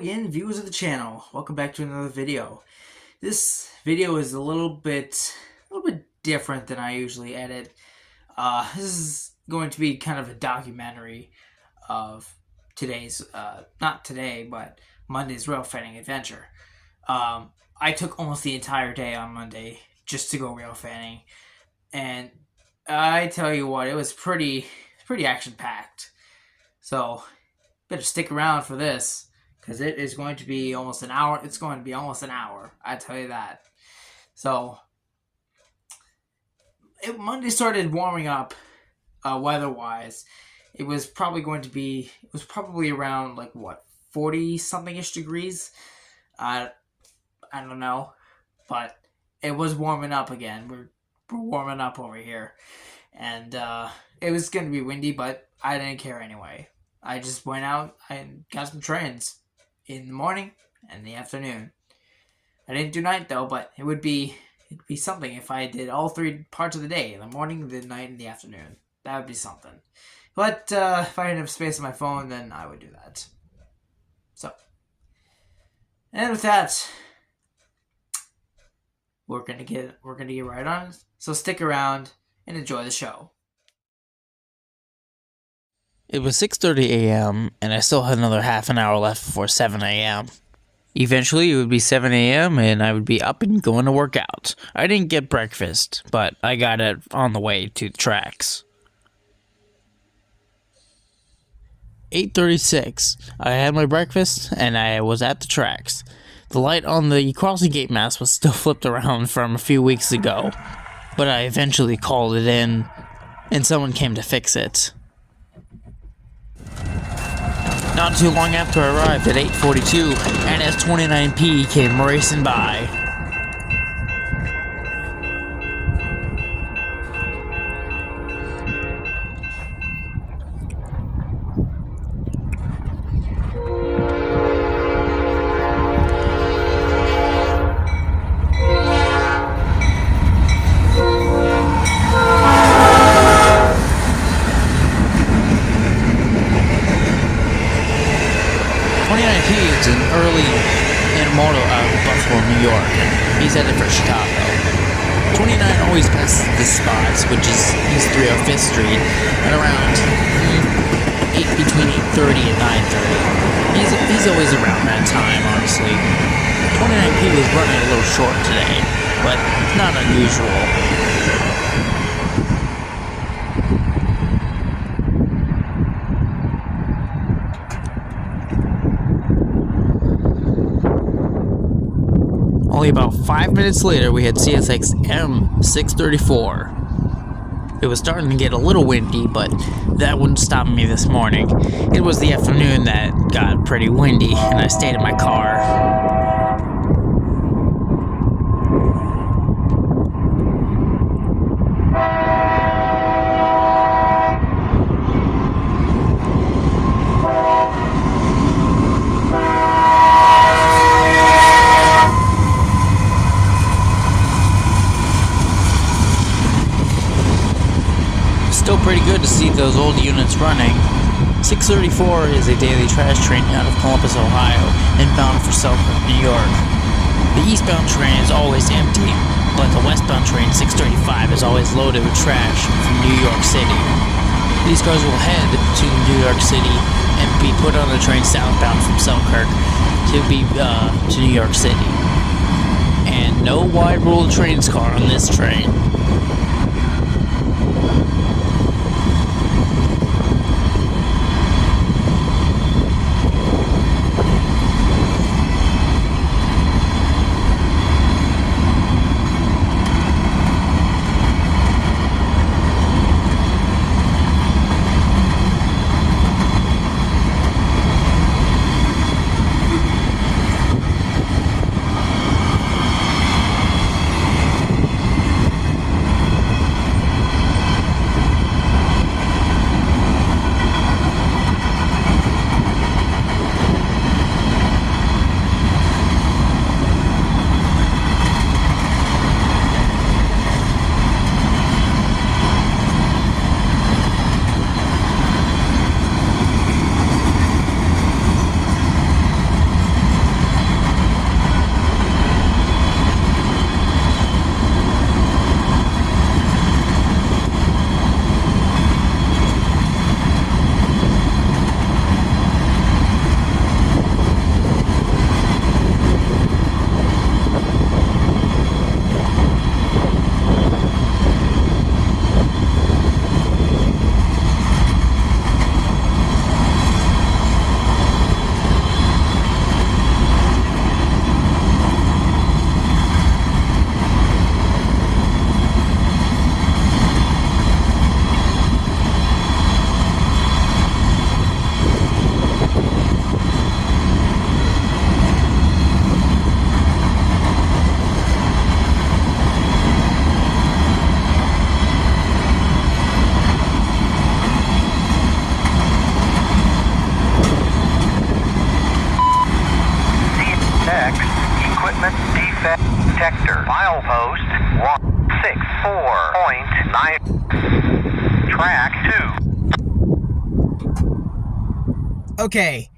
again, viewers of the channel. Welcome back to another video. This video is a little bit different than I usually edit. This is going to be kind of a documentary of today's, not today, but Monday's railfanning adventure. I took almost the entire day on Monday just to go railfanning, and I tell you what, it was pretty action-packed. So better stick around for this, because it is going to be almost an hour. It's going to be almost an hour, I tell you that. So Monday started warming up weather-wise. It was probably around like what, 40-something-ish degrees. I don't know, but it was warming up again. We're warming up over here, and it was going to be windy, but I didn't care anyway. I just went out and got some trains in the morning and in the afternoon. I didn't do night though, but it'd be something if I did all three parts of the day: the morning, the night, and the afternoon. That would be something. But if I didn't have space on my phone, then I would do that. So, and with that, we're gonna get right on it. So stick around and enjoy the show. It was 6:30 a.m., and I still had another half an hour left before 7 a.m. Eventually, it would be 7 a.m., and I would be up and going to work out. I didn't get breakfast, but I got it on the way to the tracks. 8:36, I had my breakfast, and I was at the tracks. The light on the crossing gate mast was still flipped around from a few weeks ago, but I eventually called it in, and someone came to fix it. Not too long after I arrived at 8:42, NS-29P came racing by. Is an early intermodal out of Buffalo, New York, and he's headed for Chicago. 29 always passes this spot, which is East 305th Street, at around between 8:30 and 9:30. He's always around that time, honestly. 29P was running a little short today, but it's not unusual. Only about 5 minutes later, we had CSX M634. It was starting to get a little windy, but that wouldn't stop me this morning. It was the afternoon that got pretty windy, and I stayed in my car. Still pretty good to see those old units running. 634 is a daily trash train out of Columbus, Ohio, and bound for Selkirk, New York. The eastbound train is always empty, but the westbound train 635 is always loaded with trash from New York City. These cars will head to New York City and be put on the train southbound from Selkirk to New York City. And no wide rule trains car on this train. detector. Milepost 164.9. Track 2. Okay.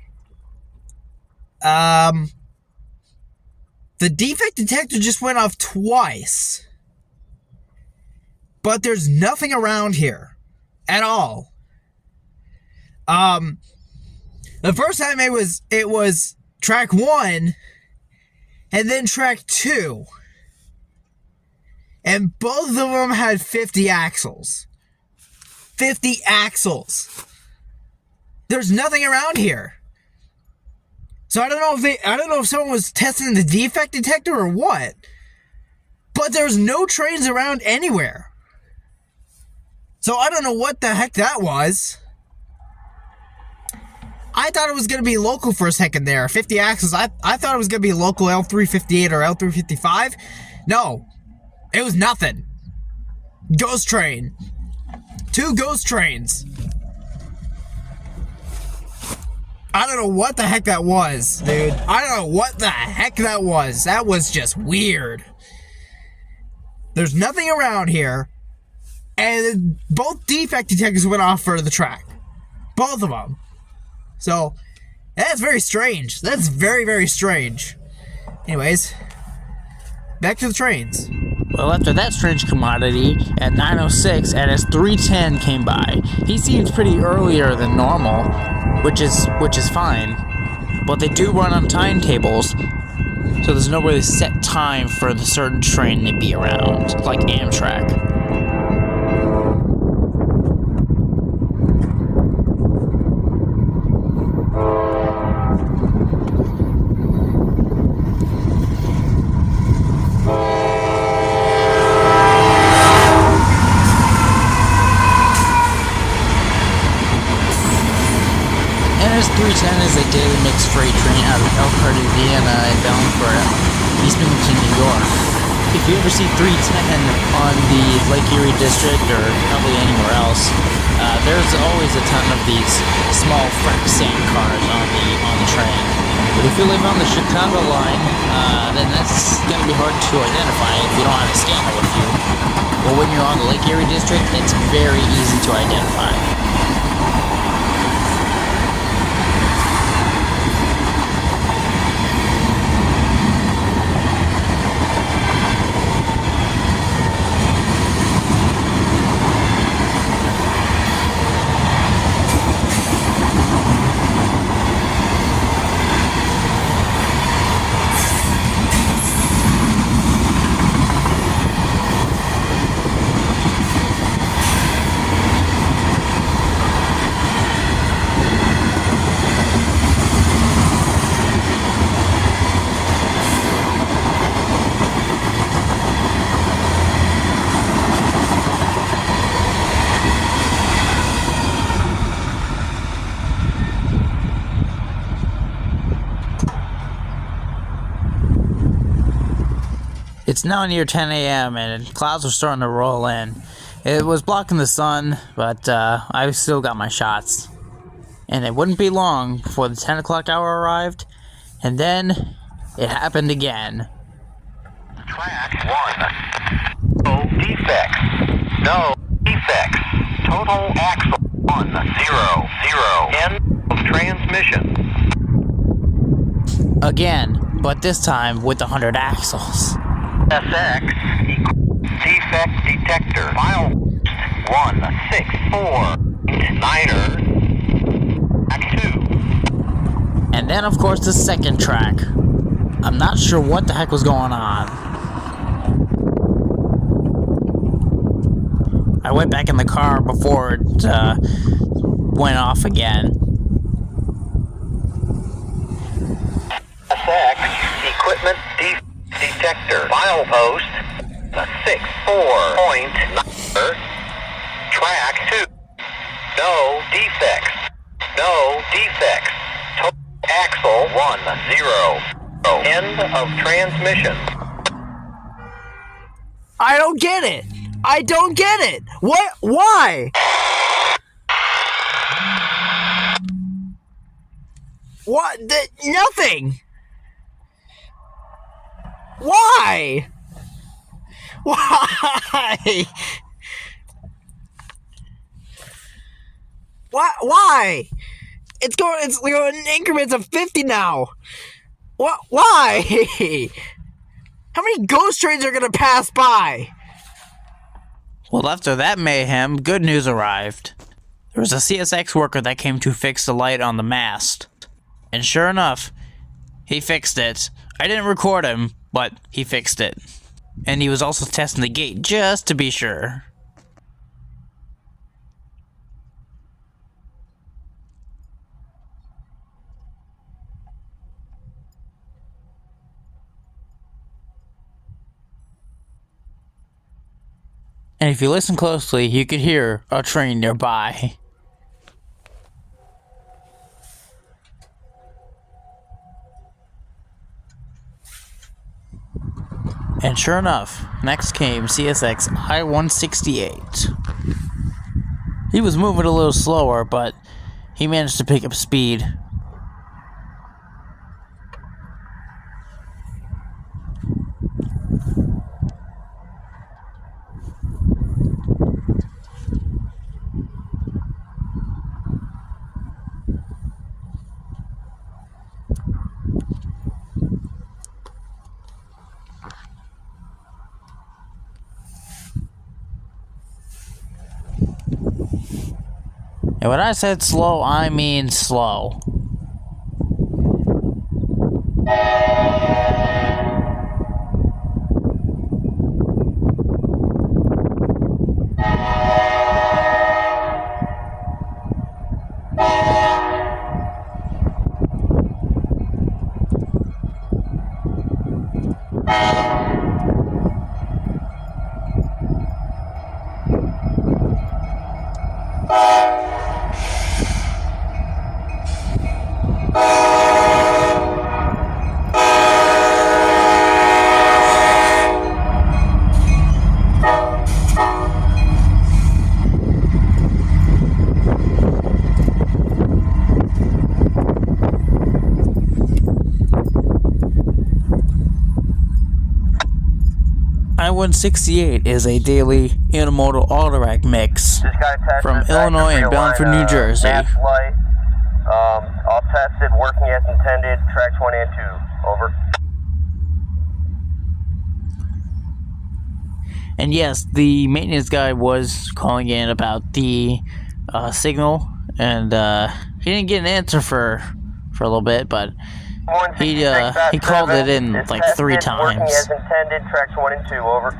The defect detector just went off twice. But there's nothing around here. At all. The first time it was track 1 and then track 2. And both of them had 50 axles. 50 axles. There's nothing around here. So I don't know if someone was testing the defect detector or what. But there's no trains around anywhere. So I don't know what the heck that was. I thought it was going to be local for a second there. 50 axles. I thought it was going to be local L358 or L355. No. It was nothing. Ghost train. 2 ghost trains. I don't know what the heck that was, dude. I don't know what the heck that was. That was just weird. There's nothing around here. And both defect detectors went off for the track. Both of them. So, that's very strange. That's very, very strange. Anyways, back to the trains. Well, after that strange commodity, at 9:06, and as 3:10 came by, he seemed pretty earlier than normal, which is fine. But they do run on timetables, so there's no really set time for the certain train to be around, like Amtrak. NS 310 is a daily mixed freight train out of Elkhart, Indiana, and bound for East Binghamton, New York. If you ever see 310 on the Lake Erie district or probably anywhere else, there's always a ton of these small frac sand cars on the train. But if you live on the Chicago line, then that's going to be hard to identify if you don't have a scanner with you. But when you're on the Lake Erie district, it's very easy to identify. It's now near 10 a.m. and clouds are starting to roll in. It was blocking the sun, but I still got my shots. And it wouldn't be long before the 10 o'clock hour arrived, and then it happened again. Track 1. No defects. No defects. Total axle 100. End of transmission. Again, but this time with 100 axles. SX defect detector. File 164.9er. Track 2. And then, of course, the second track. I'm not sure what the heck was going on. I went back in the car before it went off again. SX equipment detector. Milepost 64.9. Track 2. No defects. No defects. Total axle 10. End of transmission. I don't get it. I don't get it. What? Why? What? Nothing. Why? Why? Why? It's going in increments of 50 now. What? Why? How many ghost trains are gonna pass by? Well, after that mayhem, good news arrived. There was a CSX worker that came to fix the light on the mast. And sure enough, he fixed it. I didn't record him, but he fixed it. And he was also testing the gate just to be sure. And if you listen closely, you could hear a train nearby. And sure enough, next came CSX I-168. He was moving a little slower, but he managed to pick up speed. And when I said slow, I mean slow. I-168 is a daily intermodal autorack mix from Illinois and bound for New Jersey. All tested, working as intended, tracks 1 and 2, over. And yes, the maintenance guy was calling in about the signal, and he didn't get an answer for a little bit, but he called it in like 3 times. Working as intended, tracks 1 and 2, over.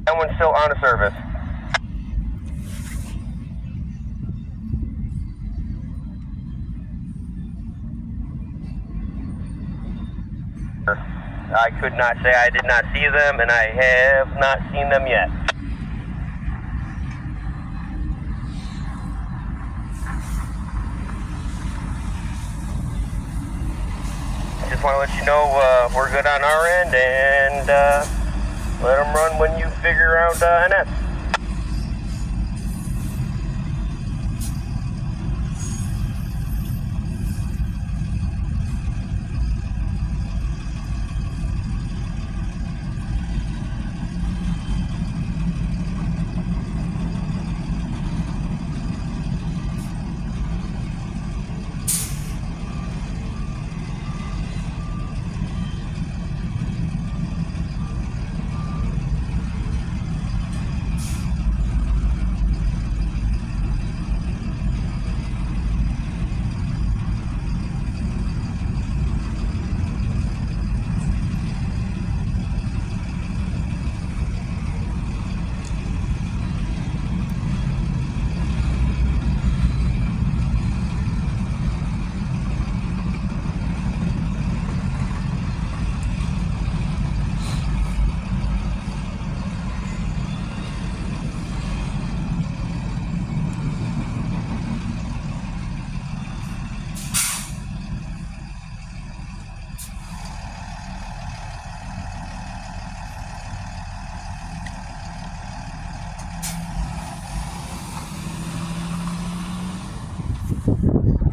That one's still on a service. I could not say I did not see them, and I have not seen them yet. Just want to let you know we're good on our end, and let them run when you figure out NS.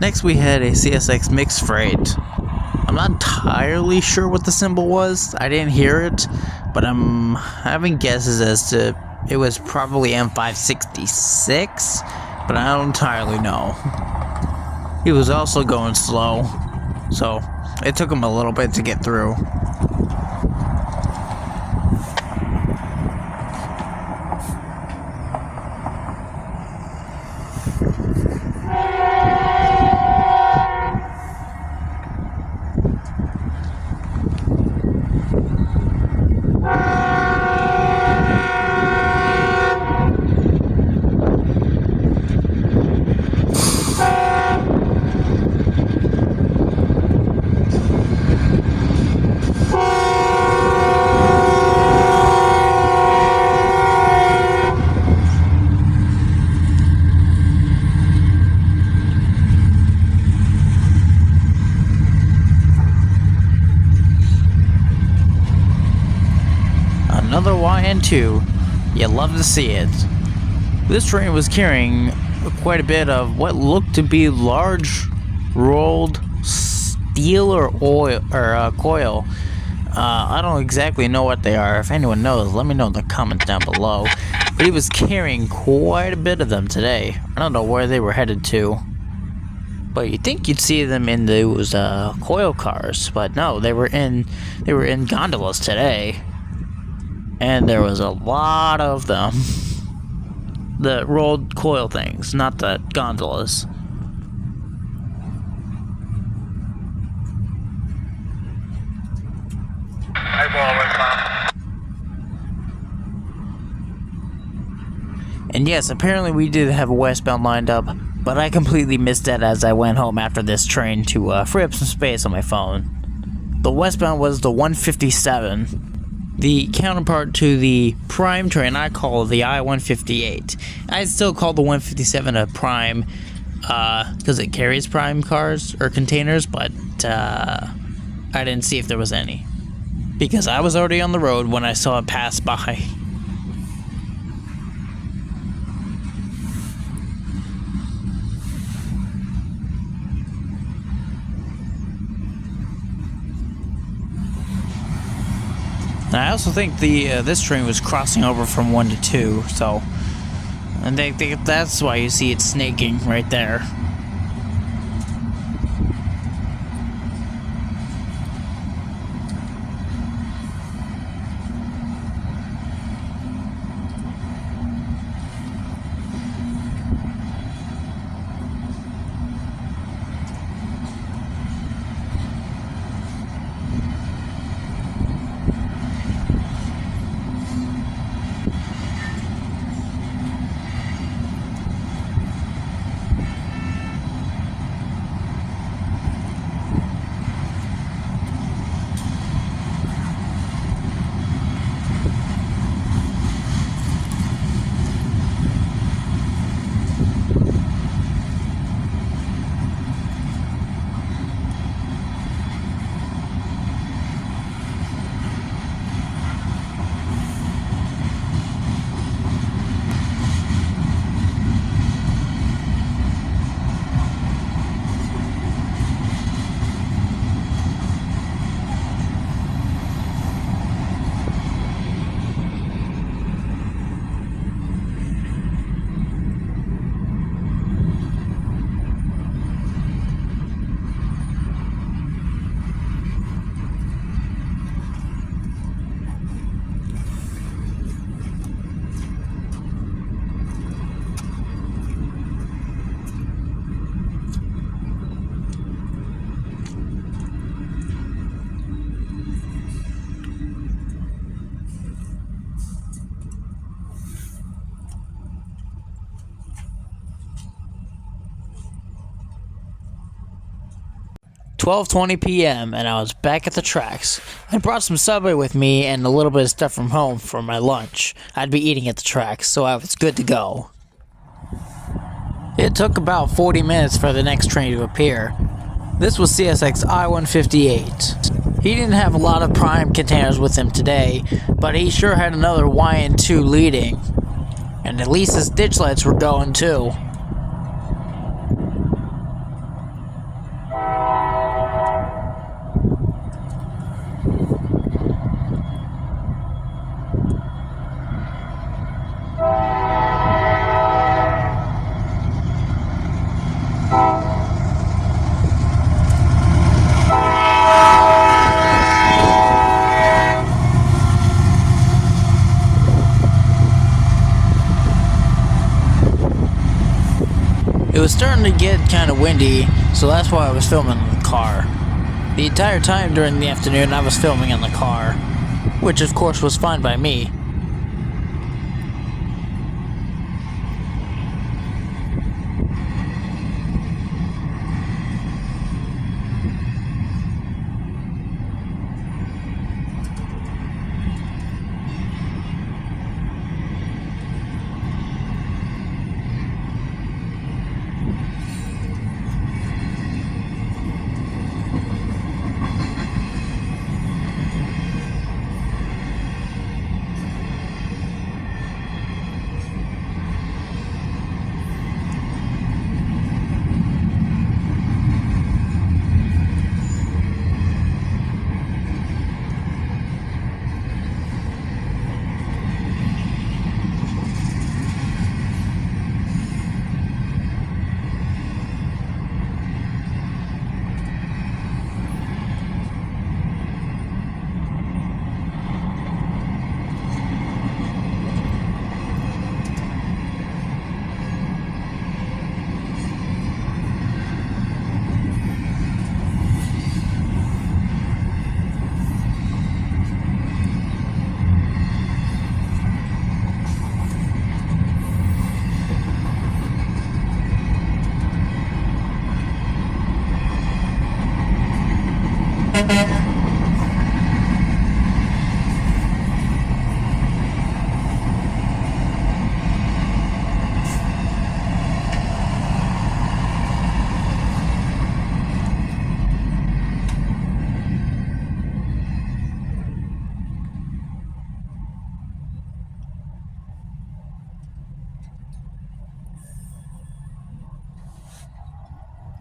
Next we had a CSX mixed freight. I'm not entirely sure what the symbol was. I didn't hear it, but I'm having guesses as to it was probably M566, but I don't entirely know. He was also going slow, so it took him a little bit to get through. Another YN2. You love to see it. This train was carrying quite a bit of what looked to be large rolled steel or oil or coil. I don't exactly know what they are. If anyone knows, let me know in the comments down below. But he was carrying quite a bit of them today. I don't know where they were headed to. But you'd think you'd see them in those coil cars, but no, they were in gondolas today. And there was a lot of them. The rolled coil things, not the gondolas. And yes, apparently we did have a westbound lined up, but I completely missed that as I went home after this train to free up some space on my phone. The westbound was the 157. The counterpart to the Prime train I call the I-158. I still call the 157 a Prime because it carries Prime cars or containers, but I didn't see if there was any because I was already on the road when I saw it pass by. And I also think this train was crossing over from 1 to 2, so and that's why you see it snaking right there. "12:20 p.m. and I was back at the tracks. I brought some Subway with me and a little bit of stuff from home for my lunch. I'd be eating at the tracks, so I was good to go. It took about 40 minutes for the next train to appear. This was CSX I-158. He didn't have a lot of Prime containers with him today, but he sure had another YN2 leading. And at least his ditch lights were going too. was starting to get kind of windy, so that's why I was filming in the car. The entire time during the afternoon I was filming in the car, which of course was fine by me.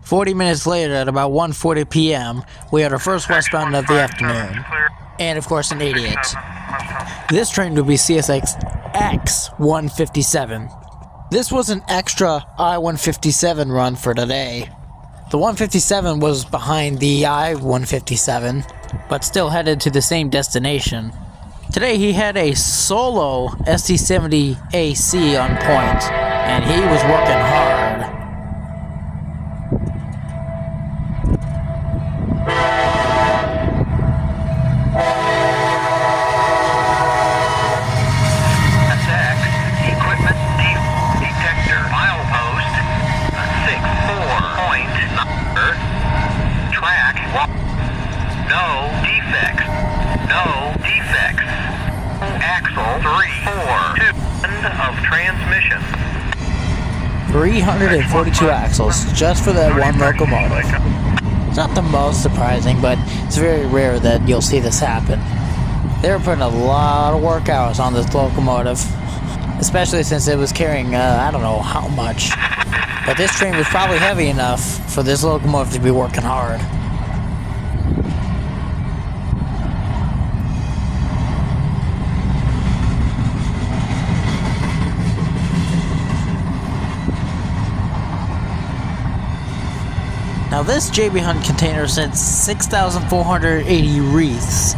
"40 minutes later, at about 1:40 p.m., we had our first westbound of the afternoon. And of course, an idiot. This train would be CSX X-157. This was an extra I-157 run for today. The 157 was behind the I-157, but still headed to the same destination. Today he had a solo ST-70AC on point, and he was working hard. Of transmission. 342 axles just for that one locomotive. It's not the most surprising, but it's very rare that you'll see this happen. They were putting a lot of work hours on this locomotive, especially since it was carrying I don't know how much. But this train was probably heavy enough for this locomotive to be working hard. Now this JB Hunt container sent 6,480 wreaths.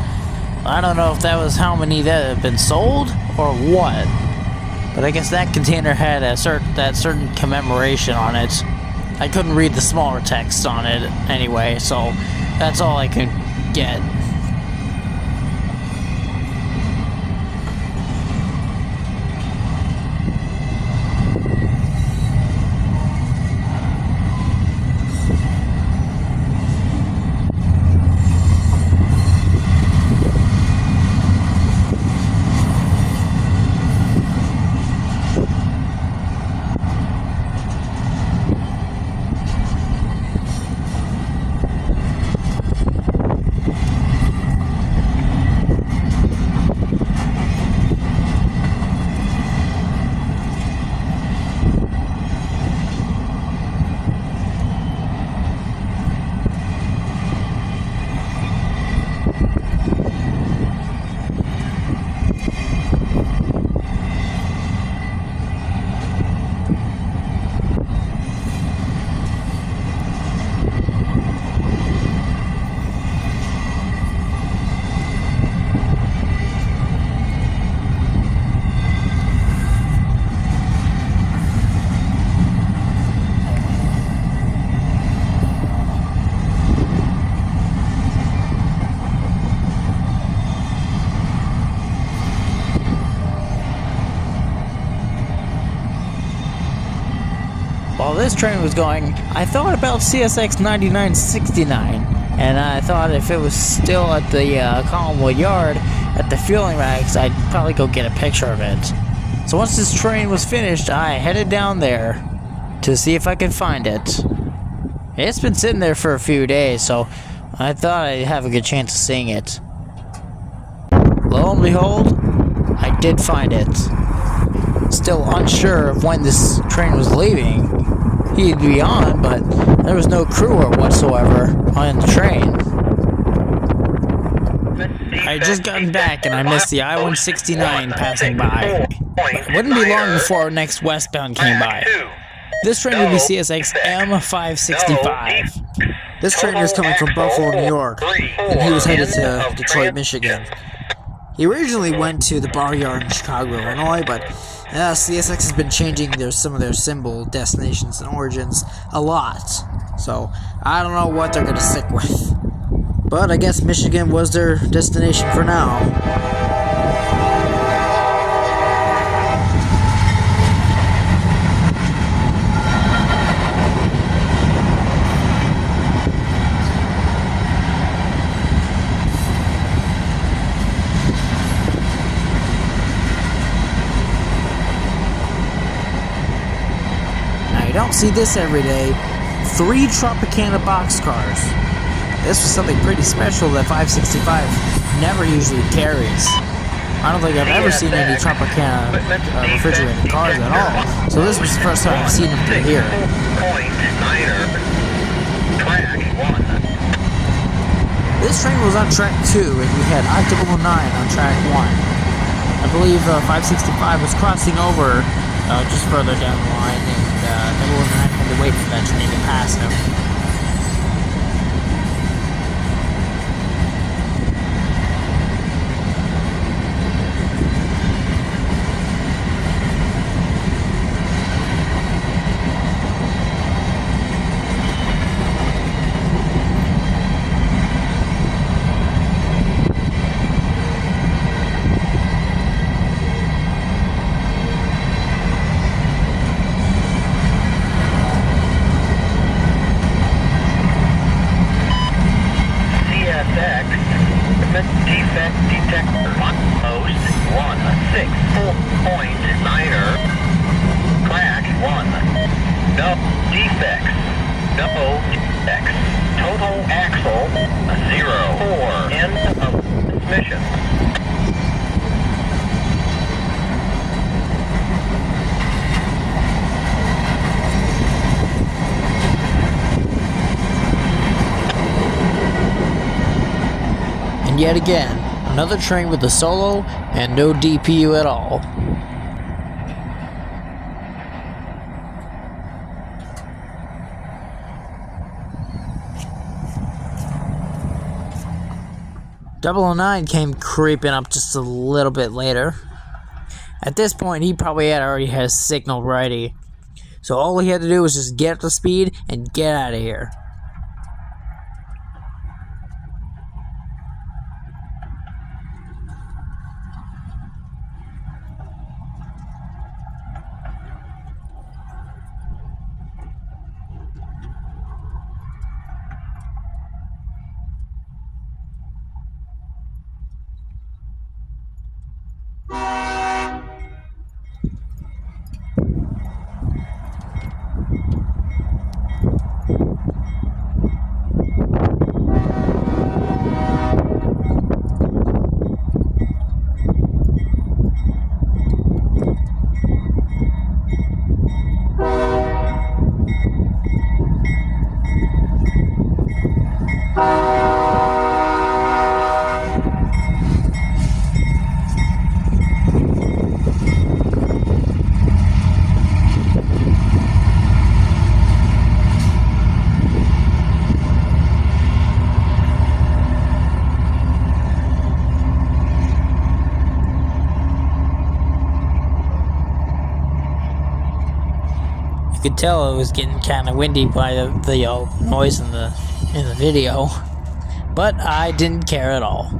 I don't know if that was how many that had been sold or what, but I guess that container had that certain commemoration on it. I couldn't read the smaller text on it anyway, so that's all I could get. this train was going, I thought about CSX 9969, and I thought if it was still at the Collinwood Yard at the fueling racks, I'd probably go get a picture of it. So once this train was finished, I headed down there to see if I could find it. It's been sitting there for a few days, so I thought I'd have a good chance of seeing it. Lo and behold, I did find it. Still unsure of when this train was leaving. He'd be on, but there was no crew or whatsoever on the train. I had just gotten back and I missed the I-169 passing by. It wouldn't be long before our next westbound came by. This train would be CSX M565. This train was coming from Buffalo, New York, and he was headed to Detroit, Michigan. He originally went to the bar yard in Chicago, Illinois, but CSX has been changing some of their symbol destinations and origins a lot. So I don't know what they're going to stick with. But I guess Michigan was their destination for now. You don't see this every day. 3 Tropicana boxcars. This was something pretty special that 565 never usually carries. I don't think I've ever seen any Tropicana refrigerated cars at all. So this was the first time I've seen them through here. This train was on track 2 and we had I-009 on track 1. I believe 565 was crossing over just further down the line, and everyone had to wait for that train to pass him. Defect detector post 164.9er track 1. No defects. No defects. Total axle 0. 4. End of transmission. And yet again, another train with a solo and no DPU at all. .009 came creeping up just a little bit later. At this point, he probably already had his signal ready. So all he had to do was just get up to speed and get out of here. You could tell it was getting kind of windy by the noise in the video, but I didn't care at all.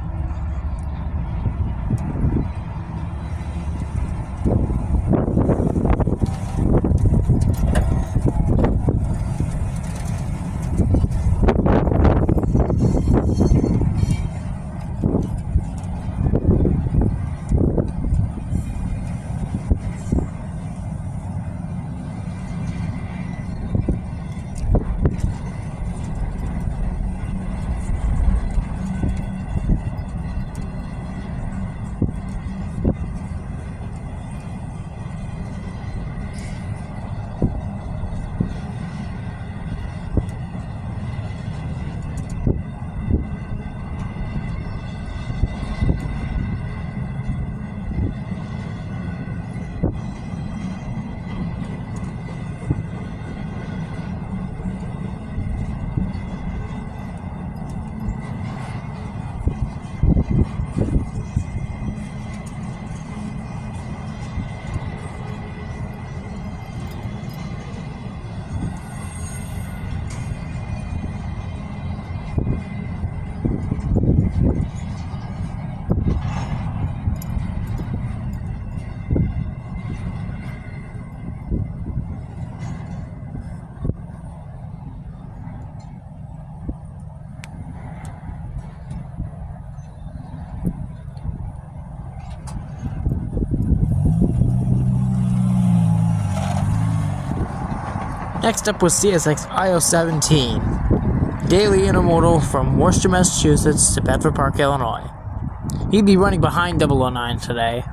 Next up was CSX IO17, daily intermodal from Worcester, Massachusetts to Bedford Park, Illinois. He'd be running behind 009 today.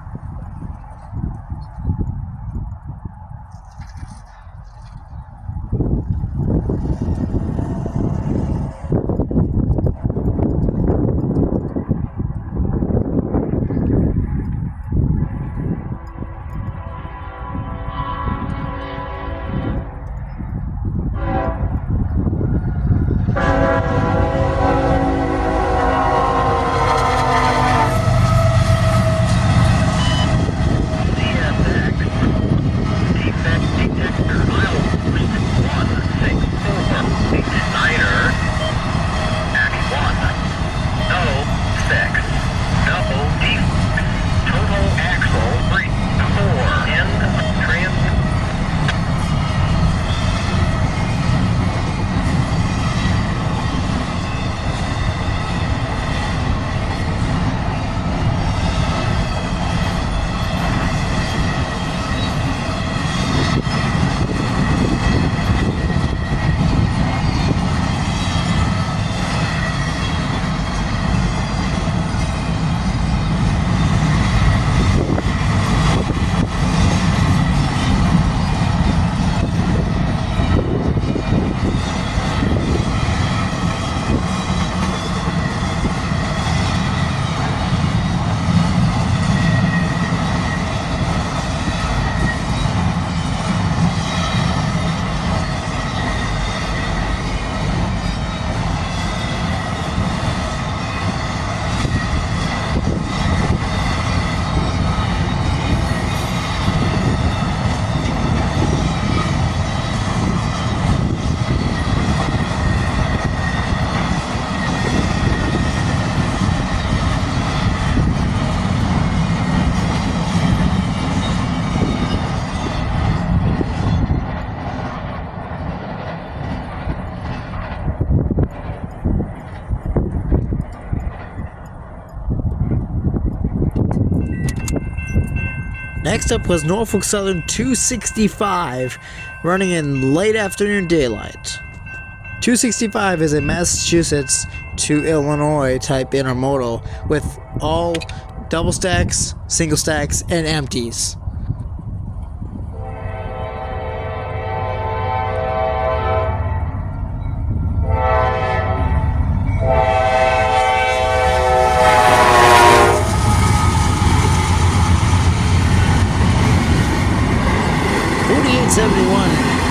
Next up was Norfolk Southern 265, running in late afternoon daylight. 265 is a Massachusetts to Illinois type intermodal with all double stacks, single stacks, and empties.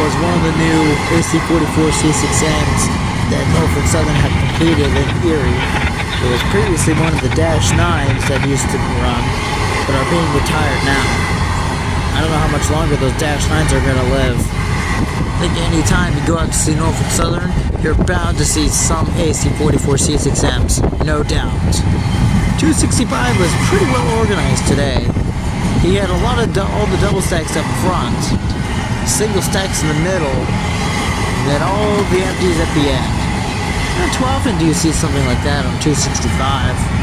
Was one of the new AC-44 C6Ms that Norfolk Southern had completed in Erie. It was previously one of the Dash 9s that used to run, but are being retired now. I don't know how much longer those Dash 9s are going to live. I think any time you go out to see Norfolk Southern, you're bound to see some AC-44 C6Ms, no doubt. 265 was pretty well organized today. He had a lot of all the double stacks up front, single stacks in the middle, and then all the empties at the end. Not too often do you see something like that on 265.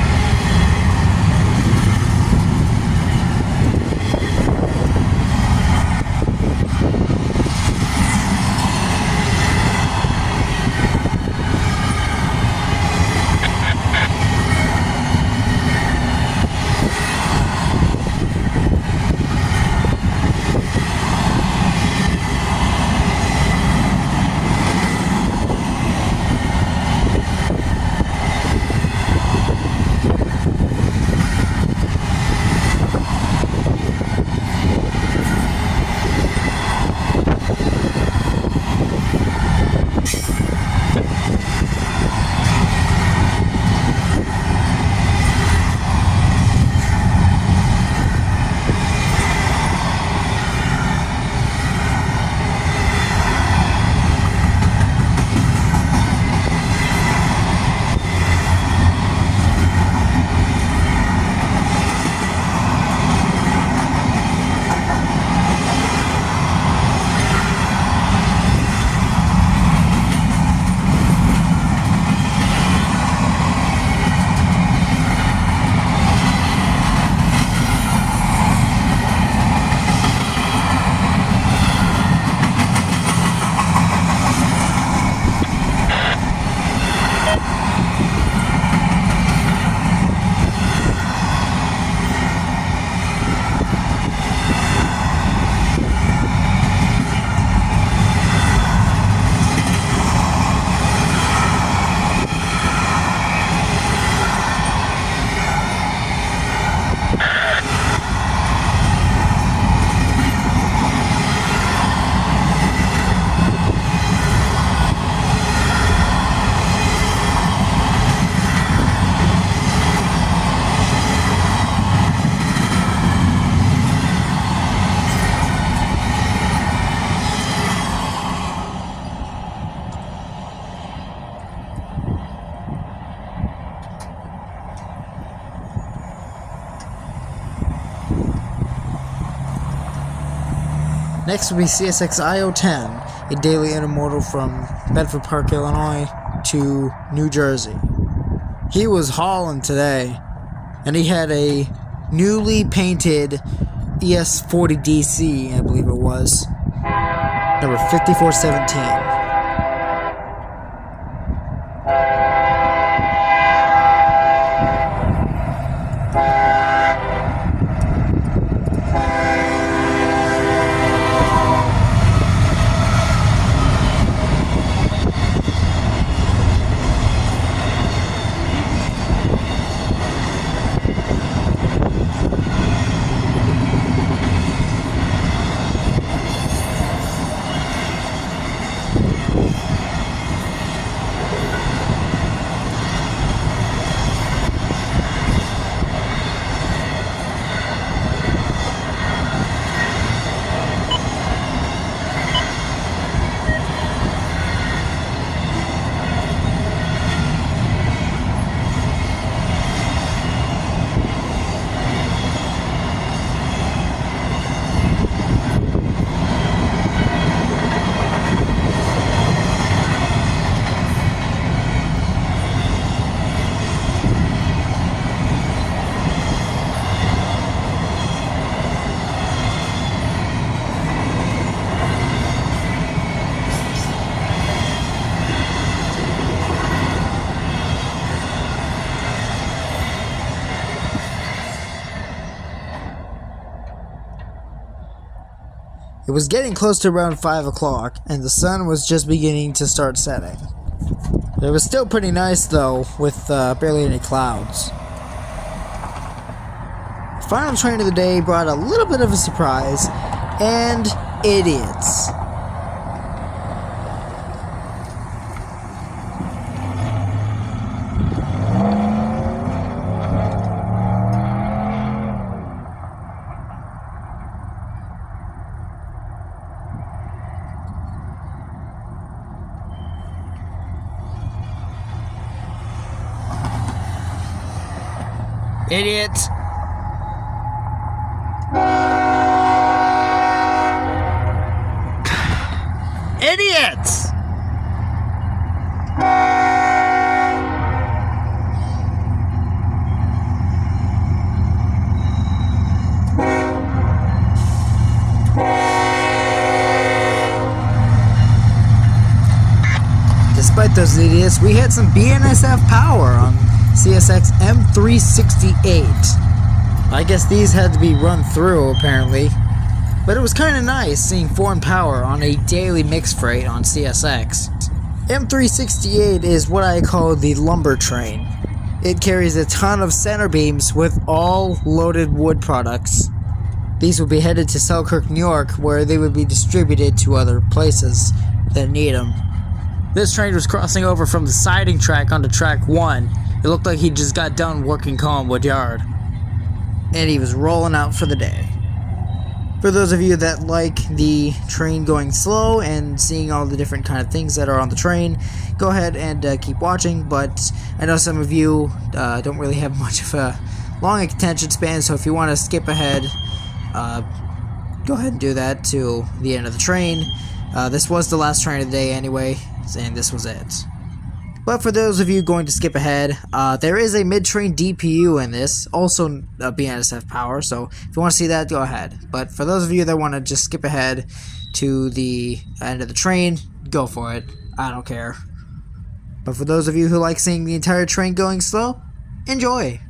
Next will be CSX IO10, a daily intermodal from Bedford Park, Illinois to New Jersey. He was hauling today, and he had a newly painted ES40DC, I believe it was, number 5417. It was getting close to around 5 o'clock, and the sun was just beginning to start setting. It was still pretty nice, though, with barely any clouds. The final train of the day brought a little bit of a surprise, and idiots. Idiot! Idiots! Despite those idiots, we had some BNSF power on CSX M368. I guess these had to be run through, apparently. But it was kind of nice seeing foreign power on a daily mixed freight on CSX. M368 is what I call the lumber train. It carries a ton of center beams with all loaded wood products. These will be headed to Selkirk, New York, where they would be distributed to other places that need them. This train was crossing over from the siding track onto track 1. It looked like he just got done working Collinwood Yard. And he was rolling out for the day. For those of you that like the train going slow and seeing all the different kind of things that are on the train, go ahead and keep watching, but I know some of you don't really have much of a long attention span, so if you want to skip ahead, go ahead and do that to the end of the train. This was the last train of the day anyway, and this was it. But for those of you going to skip ahead, there is a mid-train DPU in this, also BNSF power, so if you want to see that, go ahead. But for those of you that want to just skip ahead to the end of the train, go for it. I don't care. But for those of you who like seeing the entire train going slow, enjoy.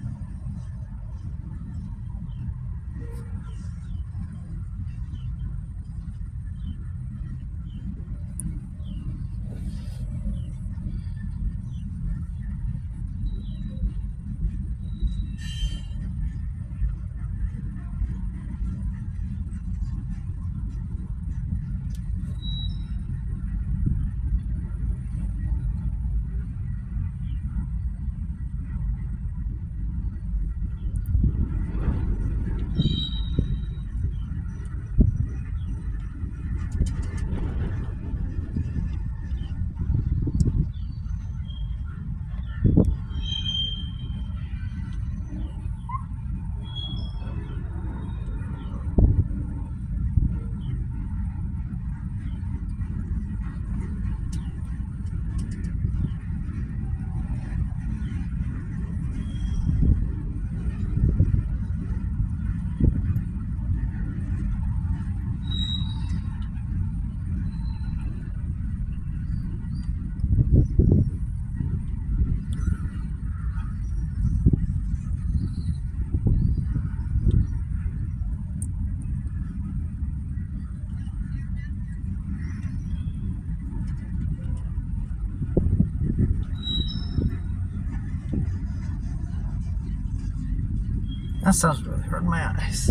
That sounds really hurting my eyes.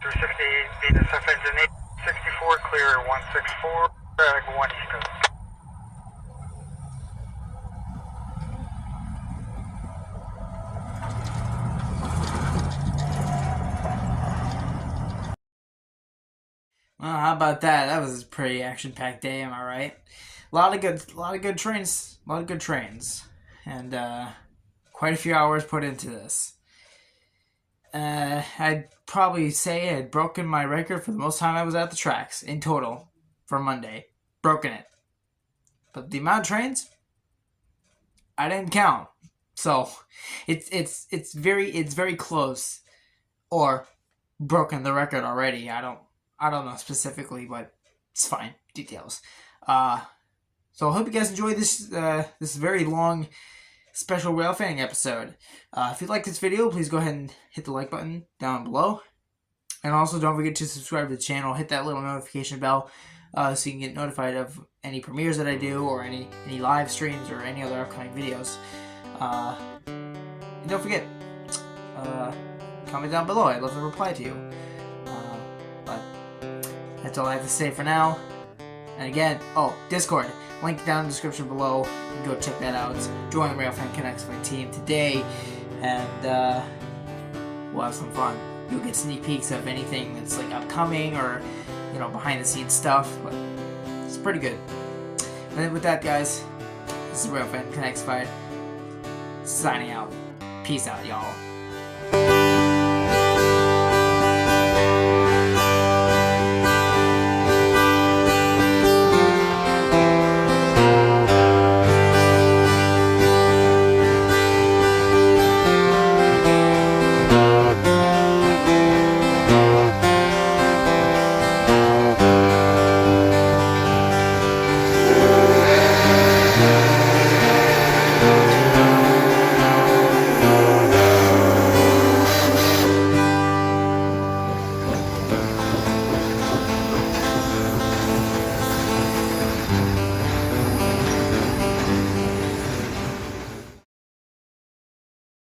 358, Venus F engine 864, clear 164, drag 1 East Coast. Well, how about that? That was a pretty action-packed day. Am I right? A lot of good trains. A lot of good trains, and quite a few hours put into this. I'd probably say I had broken my record for the most time I was at the tracks in total for Monday. Broken it. But the amount of trains, I didn't count. So it's very close, or broken the record already. I don't know specifically, but it's fine. Details. So I hope you guys enjoyed this very long special railfanning episode. If you like this video, please go ahead and hit the like button down below. And also don't forget to subscribe to the channel. Hit that little notification bell so you can get notified of any premieres that I do, or any live streams, or any other upcoming videos. And don't forget, comment down below. I'd love to reply to you. But that's all I have to say for now. And again, Discord. Link down in the description below. You can go check that out. Join the Railfan Connects my team today, and we'll have some fun. You'll get sneak peeks of anything that's like upcoming, or behind the scenes stuff. But it's pretty good. And with that, guys, this is Railfan Connects signing out. Peace out, y'all.